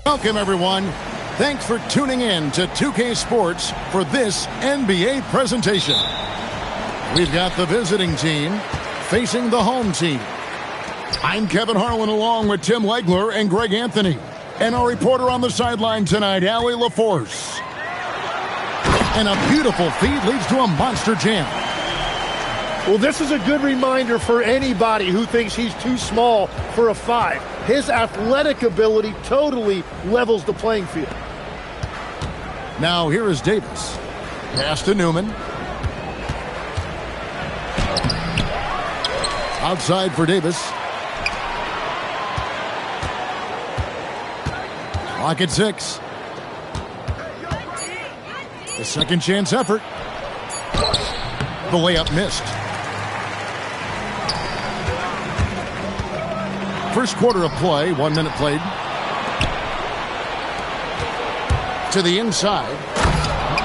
Welcome, everyone. Thanks for tuning in to 2K Sports for this NBA presentation. We've got the visiting team facing the home team. I'm Kevin Harlan along with Tim Legler and Greg Anthony. And our reporter on the sideline tonight, Allie LaForce. And a beautiful feed leads to a monster jam. Well, this is a good reminder for anybody who thinks he's too small for a 5. His athletic ability totally levels the playing field. Now here is Davis. Pass to Newman. Outside for Davis. Clock at 6. The second chance effort. The layup missed. First quarter of play, 1 minute played. To the inside.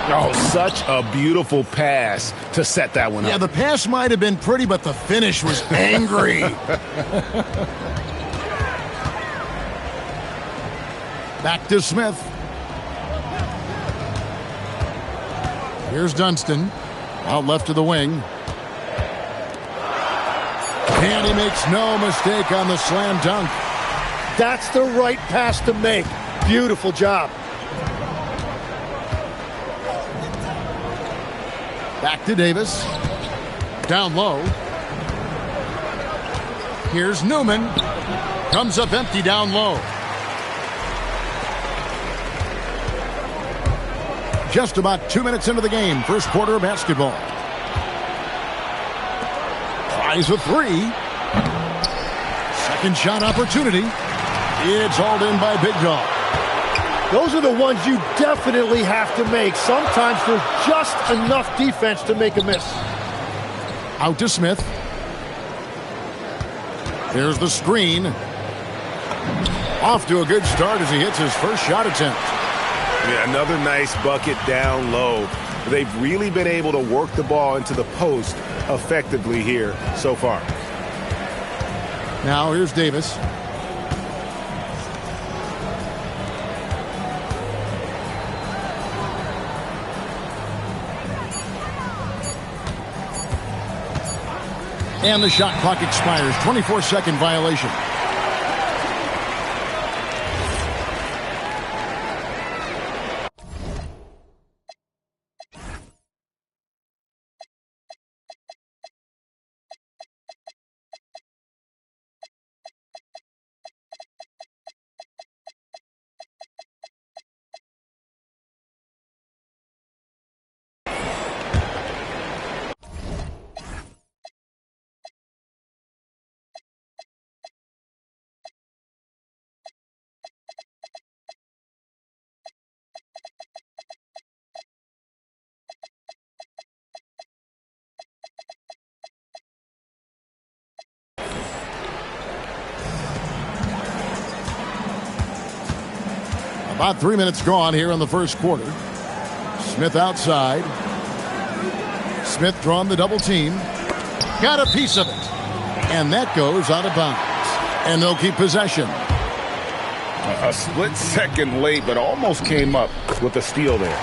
Oh, such a beautiful pass to set that one up. Yeah, the pass might have been pretty, but the finish was angry. Back to Smith. Here's Dunston. Out left to the wing. And he makes no mistake on the slam dunk. That's the right pass to make. Beautiful job. Back to Davis. Down low. Here's Newman. Comes up empty down low. Just about 2 minutes into the game. First quarter of basketball. Tries a 3. Second shot opportunity. It's hauled in by Big Dog. Those are the ones you definitely have to make. Sometimes there's just enough defense to make a miss. Out to Smith. There's the screen. Off to a good start as he hits his first shot attempt. Yeah, another nice bucket down low. They've really been able to work the ball into the post effectively here so far. Now here's Davis. And the shot clock expires. 24-second violation. About 3 minutes gone here in the first quarter. Smith outside. Smith drawn the double team. Got a piece of it. And that goes out of bounds. And they'll keep possession. A split second late, but almost came up with a steal there.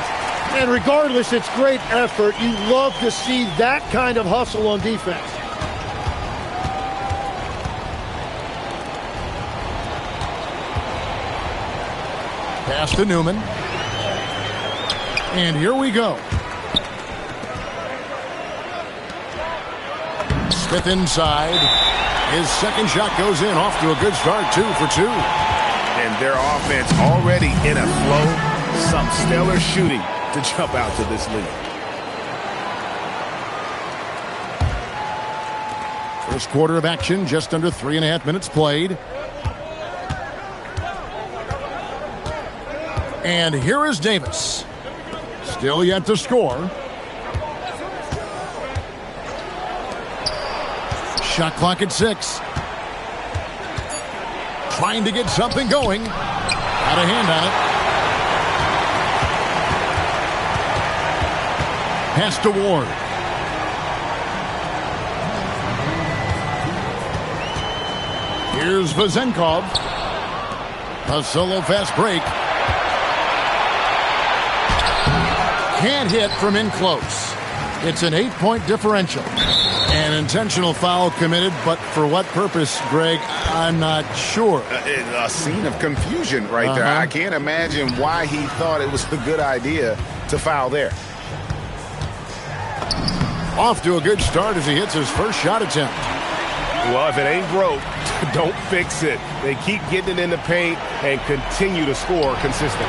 And regardless, it's great effort. You love to see that kind of hustle on defense. Pass to Newman. And here we go. Smith inside. His second shot goes in. Off to a good start. 2 for 2. And their offense already in a flow. Some stellar shooting to jump out to this lead. First quarter of action. Just under 3.5 minutes played. And here is Davis. Still yet to score. Shot clock at 6. Trying to get something going. Got a hand on it. Pass to Ward. Here's Vazenkov. A solo fast break. Can't hit from in close. It's an 8-point differential. An intentional foul committed, but for what purpose, Greg, I'm not sure. A scene of confusion right there. I can't imagine why he thought it was a good idea to foul there. Off to a good start as he hits his first shot attempt. Well, if it ain't broke, don't fix it. They keep getting it in the paint and continue to score consistently.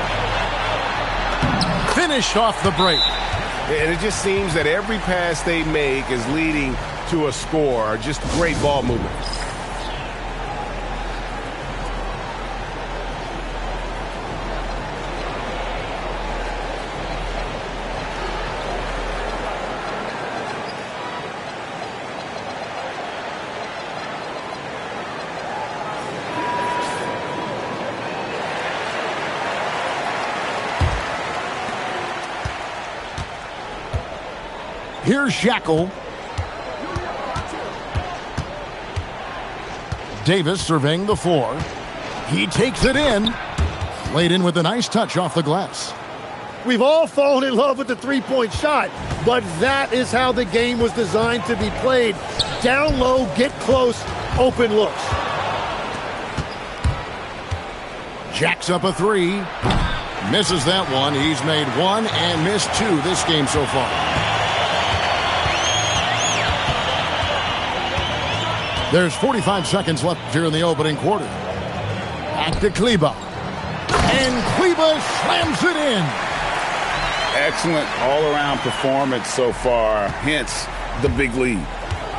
Finished off the break. And it just seems that every pass they make is leading to a score. Just great ball movement. Here's Shackle. Davis surveying the floor. He takes it in. Laid in with a nice touch off the glass. We've all fallen in love with the three-point shot, but that is how the game was designed to be played. Down low, get close, open looks. Jacks up a three. Misses that one. He's made one and missed two this game so far. There's 45 seconds left here in the opening quarter. Back to Kleba. And Kleba slams it in. Excellent all-around performance so far, hence the big lead.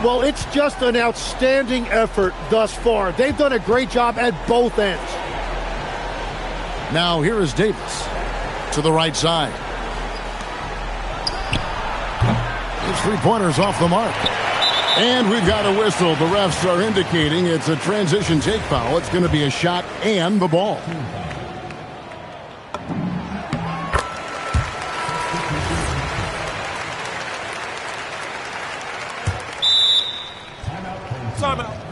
Well, it's just an outstanding effort thus far. They've done a great job at both ends. Now here is Davis to the right side. His three-pointer's off the mark. And we've got a whistle. The refs are indicating it's a transition take foul. It's going to be a shot and the ball. Timeout.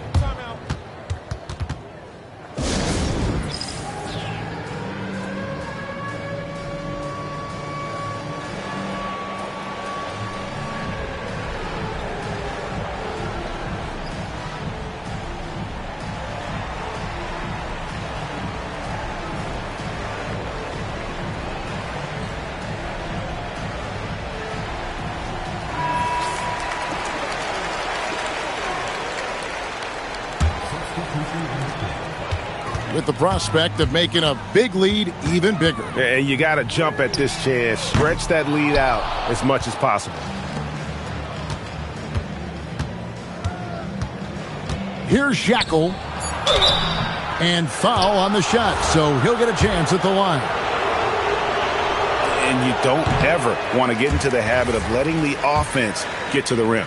With the prospect of making a big lead even bigger. And you got to jump at this chance. Stretch that lead out as much as possible. Here's Shackle. And foul on the shot, so he'll get a chance at the line. And you don't ever want to get into the habit of letting the offense get to the rim.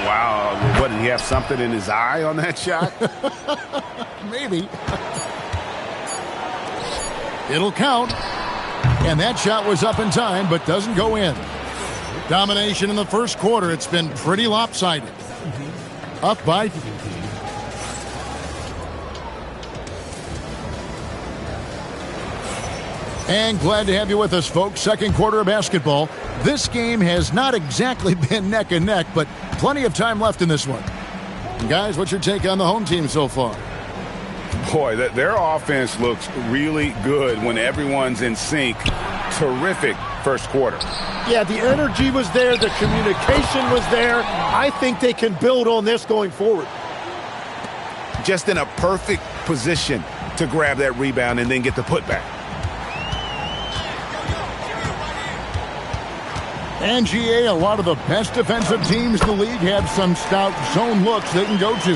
Wow, what, did he have something in his eye on that shot? Maybe. It'll count. And that shot was up in time, but doesn't go in. Domination in the first quarter. It's been pretty lopsided. Up by... And glad to have you with us, folks. Second quarter of basketball. This game has not exactly been neck and neck, but plenty of time left in this one. And guys, what's your take on the home team so far? Boy, their offense looks really good when everyone's in sync. Terrific first quarter. Yeah, the energy was there. The communication was there. I think they can build on this going forward. Just in a perfect position to grab that rebound and then get the putback. And GA, a lot of the best defensive teams in the league have some stout zone looks they can go to.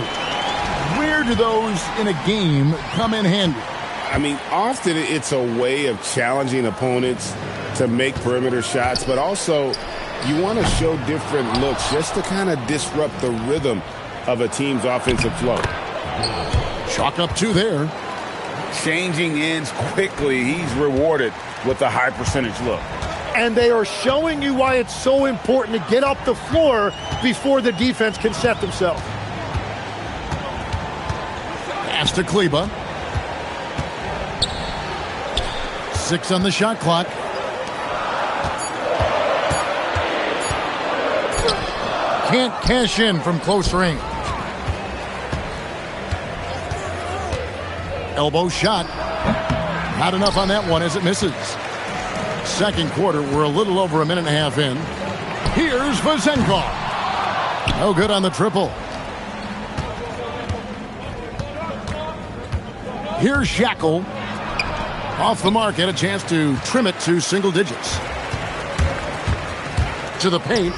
Where do those in a game come in handy? I mean, often it's a way of challenging opponents to make perimeter shots, but also you want to show different looks just to kind of disrupt the rhythm of a team's offensive flow. Chalk up two there. Changing ends quickly. He's rewarded with a high percentage look. And they are showing you why it's so important to get up the floor before the defense can set themselves. Pass to Kleba. 6 on the shot clock. Can't cash in from close range. Elbow shot. Not enough on that one as it misses. Second quarter, we're a little over a minute and a half in. Here's Vazenkov. No good on the triple. Here's Shackle. Off the mark, had a chance to trim it to single digits. To the paint.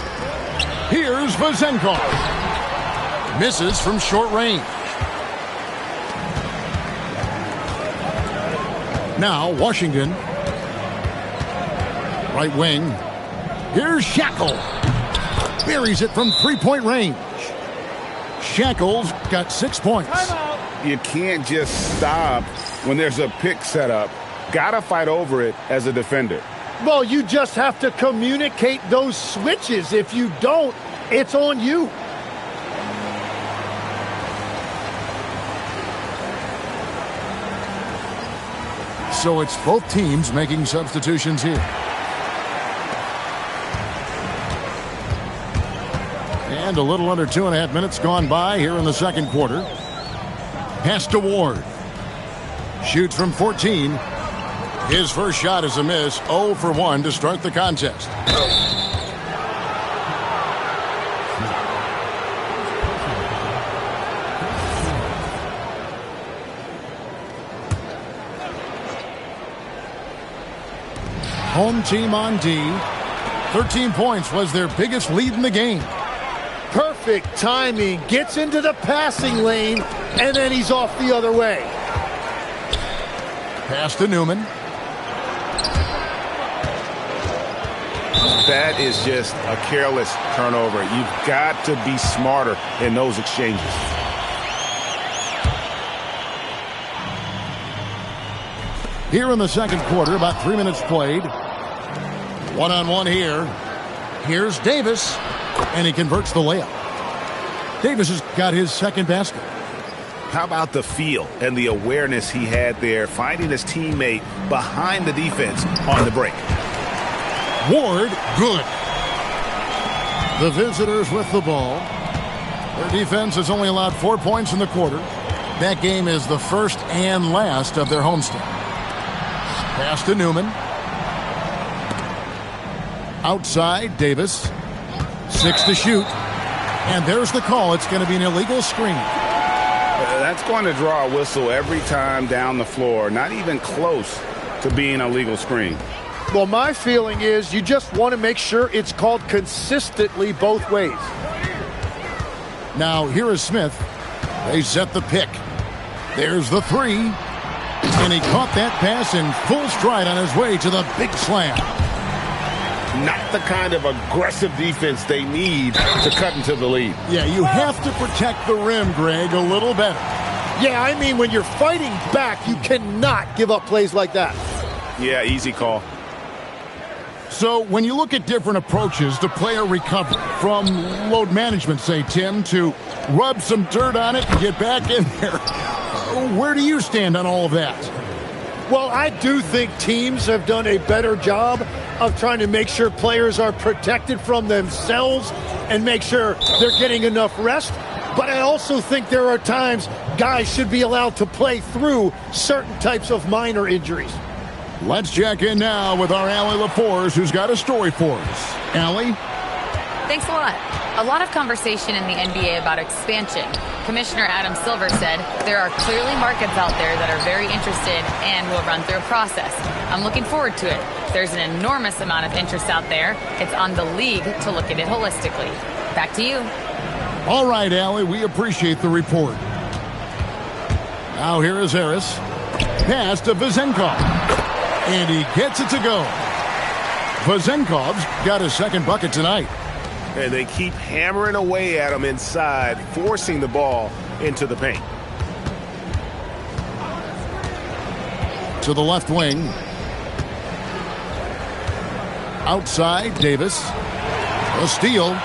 Here's Vazenkov. Misses from short range. Now Washington. Right wing. Here's Shackle. Buries it from three-point range. Shackle's got 6 points. You can't just stop when there's a pick set up. Gotta fight over it as a defender. Well, you just have to communicate those switches. If you don't, it's on you. So it's both teams making substitutions here. And a little under 2.5 minutes gone by here in the second quarter. Pass to Ward. Shoots from 14. His first shot is a miss. 0 for 1 to start the contest. Home team on D. 13 points was their biggest lead in the game. Perfect timing. Gets into the passing lane, and then he's off the other way. Pass to Newman. That is just a careless turnover. You've got to be smarter in those exchanges. Here in the second quarter, about 3 minutes played. One-on-one here. Here's Davis, and he converts the layup. Davis has got his second basket. How about the feel and the awareness he had there, finding his teammate behind the defense on the break. Ward, good. The visitors with the ball. Their defense has only allowed 4 points in the quarter. That game is the first and last of their homestand. Pass to Newman. Outside, Davis. 6 to shoot. And there's the call. It's going to be an illegal screen. That's going to draw a whistle every time down the floor. Not even close to being a legal screen. Well, my feeling is you just want to make sure it's called consistently both ways. Now, here is Smith. They set the pick. There's the three. And he caught that pass in full stride on his way to the big slam. Not the kind of aggressive defense they need to cut into the lead. Yeah, you have to protect the rim, Greg, a little better. Yeah, I mean, when you're fighting back, you cannot give up plays like that. Yeah, easy call. So when you look at different approaches to player recovery, from load management, say, Tim, to rub some dirt on it and get back in there, where do you stand on all of that? Well, I do think teams have done a better job of trying to make sure players are protected from themselves and make sure they're getting enough rest. But I also think there are times guys should be allowed to play through certain types of minor injuries. Let's check in now with our Allie LaForce, who's got a story for us. Allie? Thanks a lot. A lot of conversation in the NBA about expansion. Commissioner Adam Silver said there are clearly markets out there that are very interested and will run through a process. I'm looking forward to it. There's an enormous amount of interest out there. It's on the league to look at it holistically. Back to you. All right, Allie, we appreciate the report. Now here is Harris. Pass to Vazenkov. And he gets it to go. Vazenkov's got his second bucket tonight. And they keep hammering away at him inside, forcing the ball into the paint. To the left wing. Outside, Davis. A steal.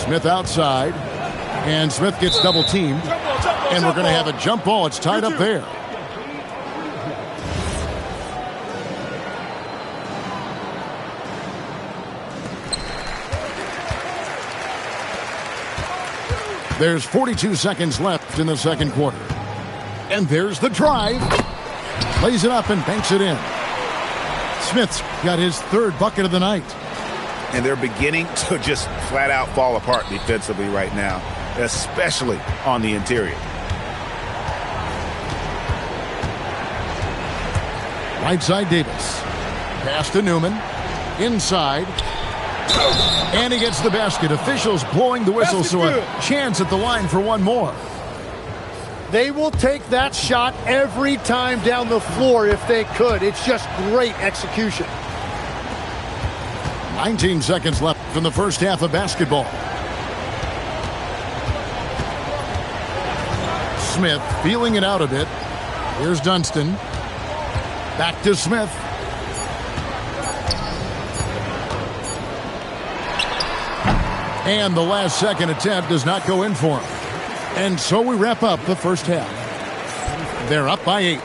Smith outside. And Smith gets double teamed. And we're going to have a jump ball. It's tied up there. There's 42 seconds left in the second quarter. And there's the drive. Lays it up and banks it in. Smith's got his third bucket of the night. And they're beginning to just flat out fall apart defensively right now, especially on the interior. Right side Davis. Pass to Newman. Inside. And he gets the basket. Officials blowing the whistle, so a chance at the line for one more. They will take that shot every time down the floor if they could. It's just great execution. 19 seconds left in the first half of basketball. Smith feeling it out a bit. Here's Dunston. Back to Smith. And the last second attempt does not go in for him. And so we wrap up the first half. They're up by 8.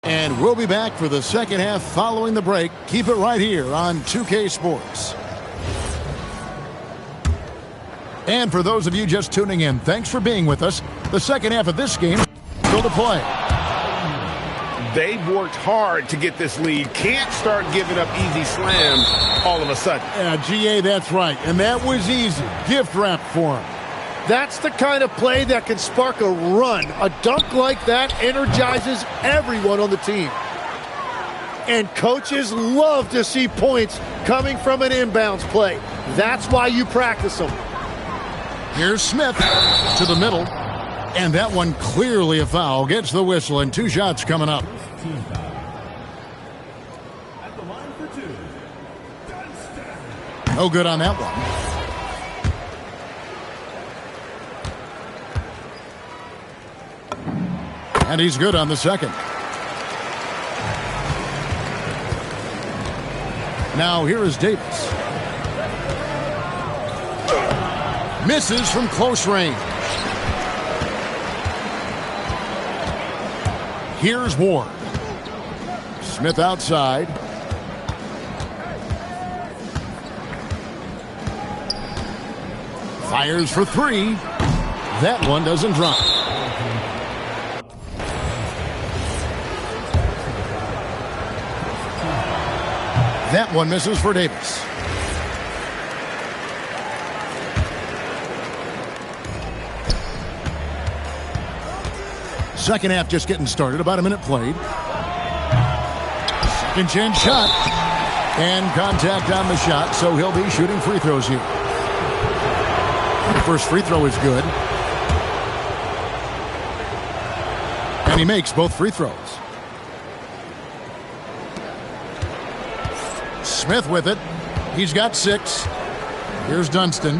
And we'll be back for the second half following the break. Keep it right here on 2K Sports. And for those of you just tuning in, thanks for being with us. The second half of this game still to play. They've worked hard to get this lead. Can't start giving up easy slams all of a sudden. Yeah, GA, that's right. And that was easy. Gift wrap for him. That's the kind of play that can spark a run. A dunk like that energizes everyone on the team. And coaches love to see points coming from an inbounds play. That's why you practice them. Here's Smith to the middle. And that one clearly a foul. Gets the whistle and 2 shots coming up. No good on that one. And he's good on the second. Now here is Davis. Misses from close range. Here's Ward. Smith outside. Fires for 3. That one doesn't drop. That one misses for Davis. Second half just getting started. About a minute played. Second chance shot. And contact on the shot, so he'll be shooting free throws here. The first free throw is good. And he makes both free throws. Smith with it. He's got 6. Here's Dunston.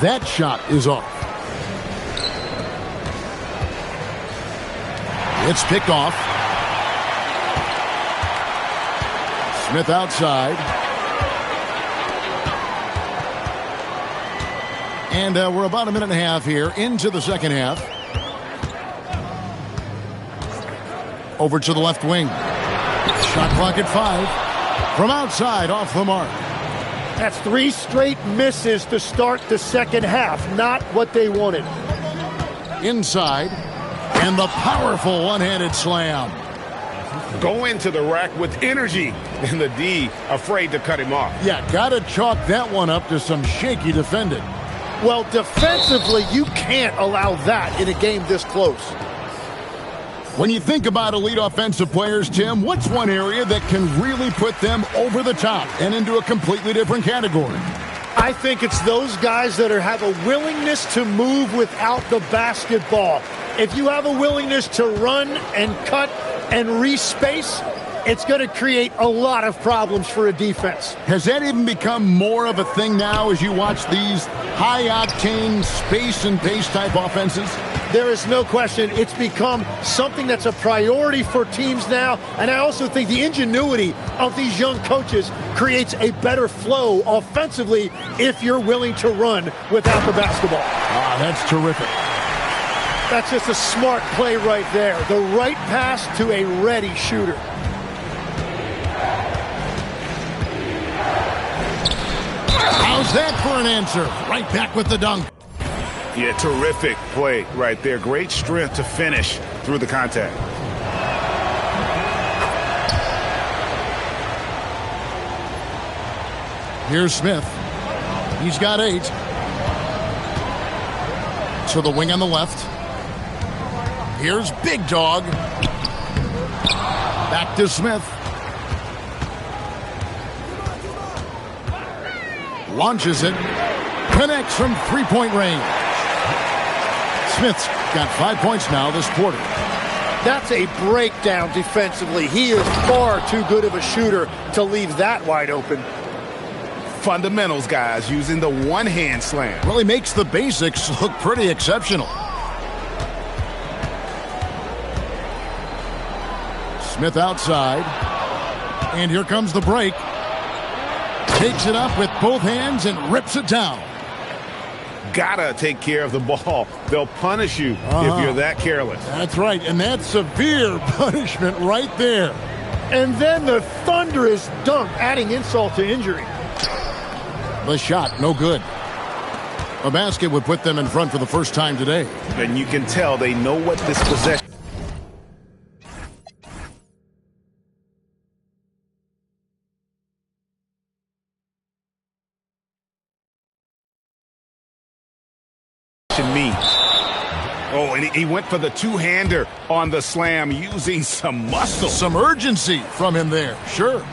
That shot is off. It's picked off. Smith outside. And we're about a minute and a half here into the second half. Over to the left wing. Shot clock at 5. From outside, off the mark. That's 3 straight misses to start the second half. Not what they wanted. Inside. And the powerful one-handed slam. Go into the rack with energy. And the D afraid to cut him off. Yeah, got to chalk that one up to some shaky defending. Well, defensively, you can't allow that in a game this close. When you think about elite offensive players, Tim, what's one area that can really put them over the top and into a completely different category? I think it's those guys that have a willingness to move without the basketball. If you have a willingness to run and cut and respace, it's going to create a lot of problems for a defense. Has that even become more of a thing now as you watch these high-octane space and pace type offenses? There is no question it's become something that's a priority for teams now, and I also think the ingenuity of these young coaches creates a better flow offensively if you're willing to run without the basketball. Ah, that's terrific. That's just a smart play right there. The right pass to a ready shooter. How's that for an answer? Right back with the dunk. Yeah, terrific play right there. Great strength to finish through the contact. Here's Smith. He's got 8. To the wing on the left. Here's Big Dog. Back to Smith. Launches it. Connects from three-point range. Smith's got 5 points now this quarter. That's a breakdown defensively. He is far too good of a shooter to leave that wide open. Fundamentals, guys, using the one-hand slam. Really makes the basics look pretty exceptional. Smith outside. And here comes the break. Takes it up with both hands and rips it down. Gotta take care of the ball. They'll punish you if you're that careless. That's right, and that's severe punishment right there. And then the thunderous dunk, adding insult to injury. The shot, no good. A basket would put them in front for the first time today. And you can tell they know what this possession means. Oh, and he went for the two-hander on the slam using some muscle. Some urgency from him there, sure.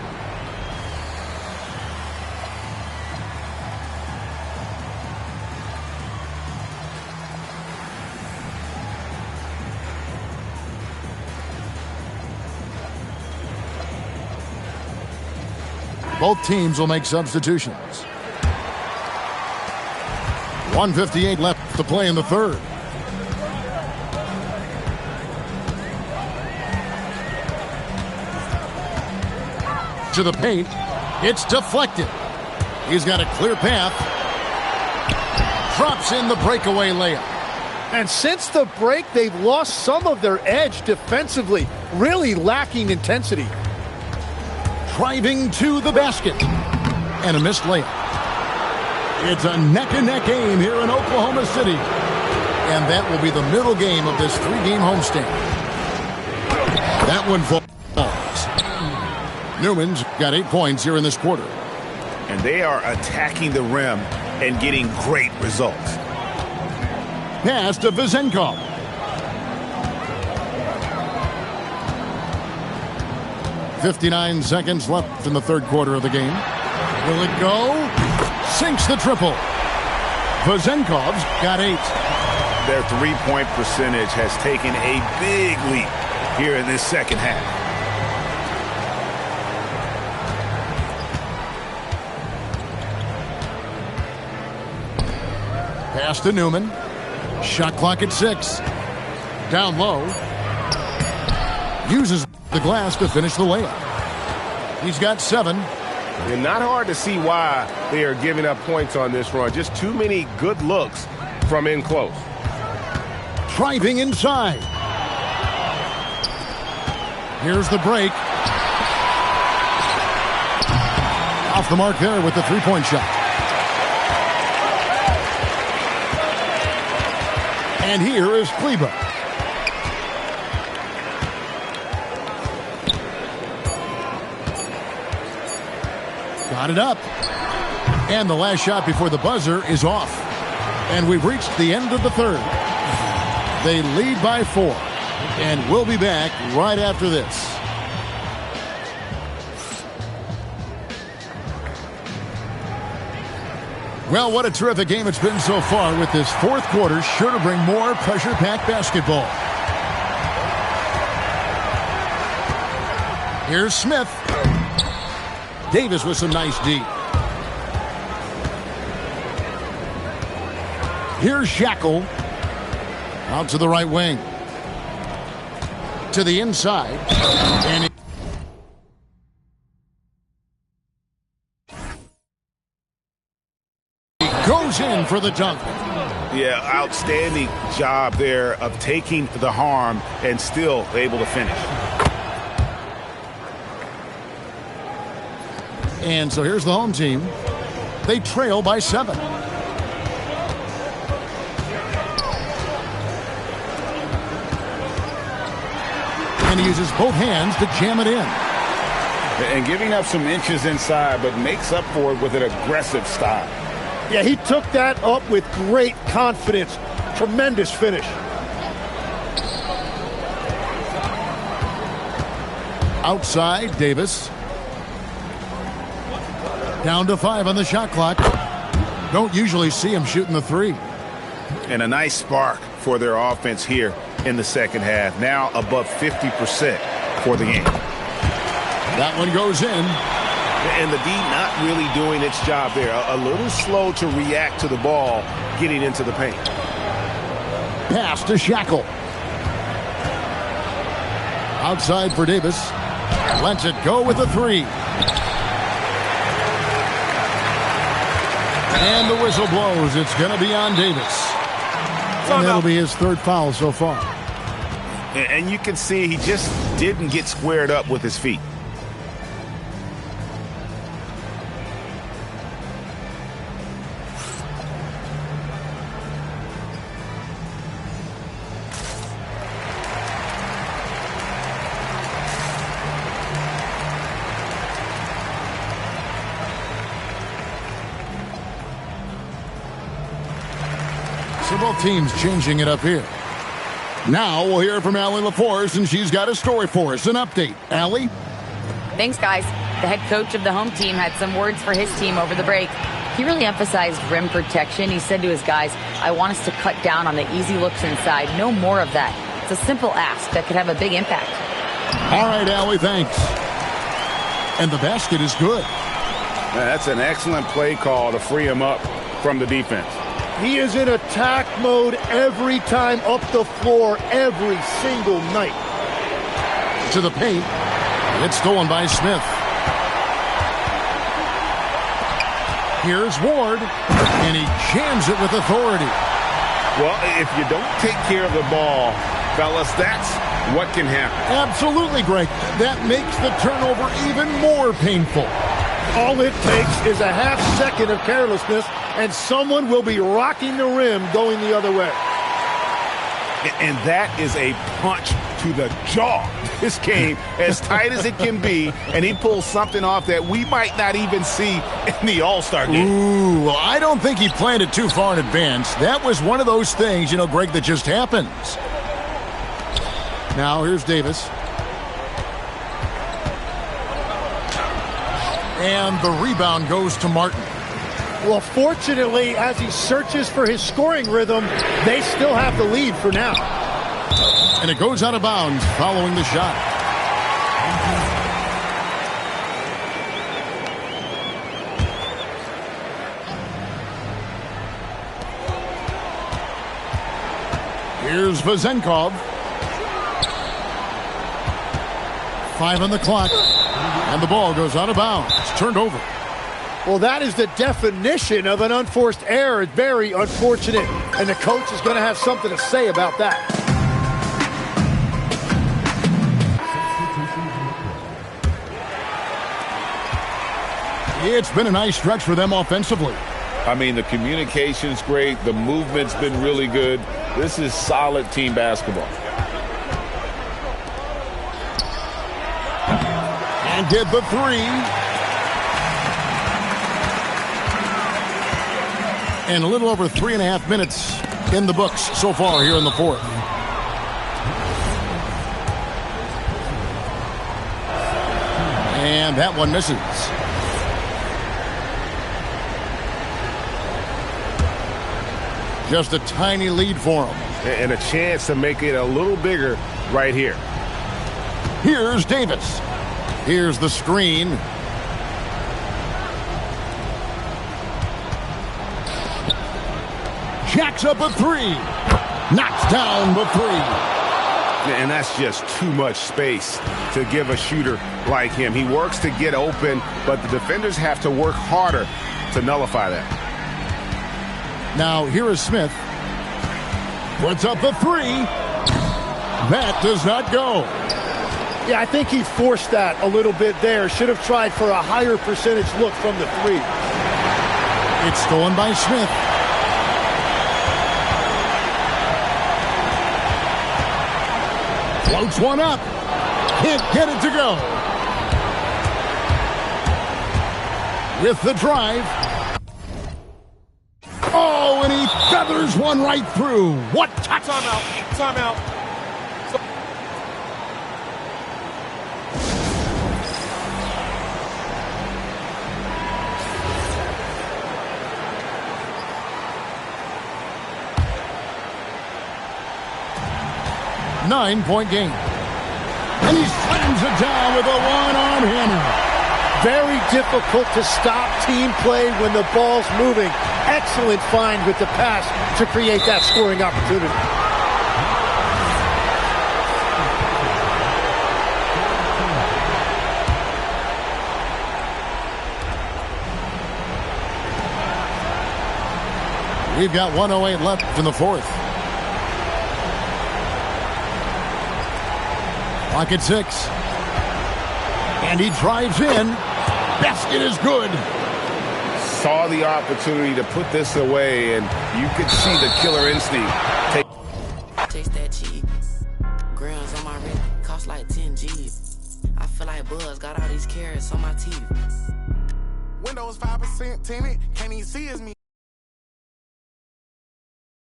Both teams will make substitutions. 1:58 left to play in the third. To the paint. It's deflected. He's got a clear path. Drops in the breakaway layup. And since the break, they've lost some of their edge defensively, really lacking intensity. Driving to the basket. And a missed layup. It's a neck-and-neck game here in Oklahoma City. And that will be the middle game of this 3-game homestand. That one falls. Newman's got 8 points here in this quarter. And they are attacking the rim and getting great results. Pass to Vezenkov. .59 seconds left in the third quarter of the game. Will it go? Sinks the triple. Vezenkov's got 8. Their three-point percentage has taken a big leap here in this second half. Pass to Newman. Shot clock at 6. Down low. Uses the glass to finish the layup. He's got 7. And not hard to see why they are giving up points on this run. Just too many good looks from in close. Driving inside. Here's the break. Off the mark there with the three-point shot. And here is Kleba. Got it up. And the last shot before the buzzer is off. And we've reached the end of the third. They lead by 4. And we'll be back right after this. Well, what a terrific game it's been so far, with this fourth quarter sure to bring more pressure-packed basketball. Here's Smith. Davis with some nice D. Here's Shackle. Out to the right wing. To the inside. And he goes in for the dunk. Yeah, outstanding job there of taking the harm and still able to finish. And so here's the home team. They trail by 7. And he uses both hands to jam it in. And giving up some inches inside, but makes up for it with an aggressive style. Yeah, he took that up with great confidence. Tremendous finish. Outside, Davis. Down to 5 on the shot clock. Don't usually see him shooting the 3. And a nice spark for their offense here in the second half. Now above 50% for the game. That one goes in. And the D not really doing its job there. A little slow to react to the ball getting into the paint. Pass to Shackle. Outside for Davis. Lets it go with the 3. And the whistle blows. It's going to be on Davis. And that'll be his 3rd foul so far. And you can see he just didn't get squared up with his feet. So both teams changing it up here. Now we'll hear from Allie LaForce, and she's got a story for us. An update. Allie? Thanks, guys. The head coach of the home team had some words for his team over the break. He really emphasized rim protection. He said to his guys, I want us to cut down on the easy looks inside. No more of that. It's a simple ask that could have a big impact. All right, Allie, thanks. And the basket is good. That's an excellent play call to free him up from the defense. He is in attack mode every time up the floor, every single night. To the paint. It's stolen by Smith. Here's Ward, and he jams it with authority. Well, if you don't take care of the ball, fellas, that's what can happen. Absolutely, Greg. That makes the turnover even more painful. All it takes is a half second of carelessness, and someone will be rocking the rim going the other way. And that is a punch to the jaw. This game as tight as it can be, and he pulls something off that we might not even see in the All-Star game. Ooh, well, I don't think he planned it too far in advance. That was one of those things, you know, Greg, that just happens. Now here's Davis. And the rebound goes to Martin. Well, fortunately, as he searches for his scoring rhythm, they still have the lead for now. And it goes out of bounds following the shot. Here's Vazenkov. 5 on the clock. And the ball goes out of bounds. It's turned over. Well, that is the definition of an unforced error. It's very unfortunate, and the coach is going to have something to say about that. It's been a nice stretch for them offensively. I mean, the communication's great. The movement's been really good. This is solid team basketball. And get the 3. And a little over 3.5 minutes in the books so far here in the fourth. And that one misses. Just a tiny lead for him. And a chance to make it a little bigger right here. Here's Davis. Here's the screen. Jacks up a three. Knocks down the three. And that's just too much space to give a shooter like him. He works to get open, but the defenders have to work harder to nullify that. Now here is Smith. Puts up the three. That does not go. Yeah, I think he forced that a little bit there. Should have tried for a higher percentage look from the three. It's stolen by Smith. Floats one up. Can't get it to go. With the drive. Oh, and he feathers one right through. What touch? Timeout. Timeout. 9-point game. And he slams it down with a one-arm hammer. Very difficult to stop team play when the ball's moving. Excellent find with the pass to create that scoring opportunity. We've got 1:08 left in the fourth. Pocket 6. And he drives in. Basket is good. Saw the opportunity to put this away, and you could see the killer instinct. Taste that cheese. Grams on my wrist cost like 10 G's. I feel like Buzz got all these carrots on my teeth. Windows 5% tinted, can't even see as me.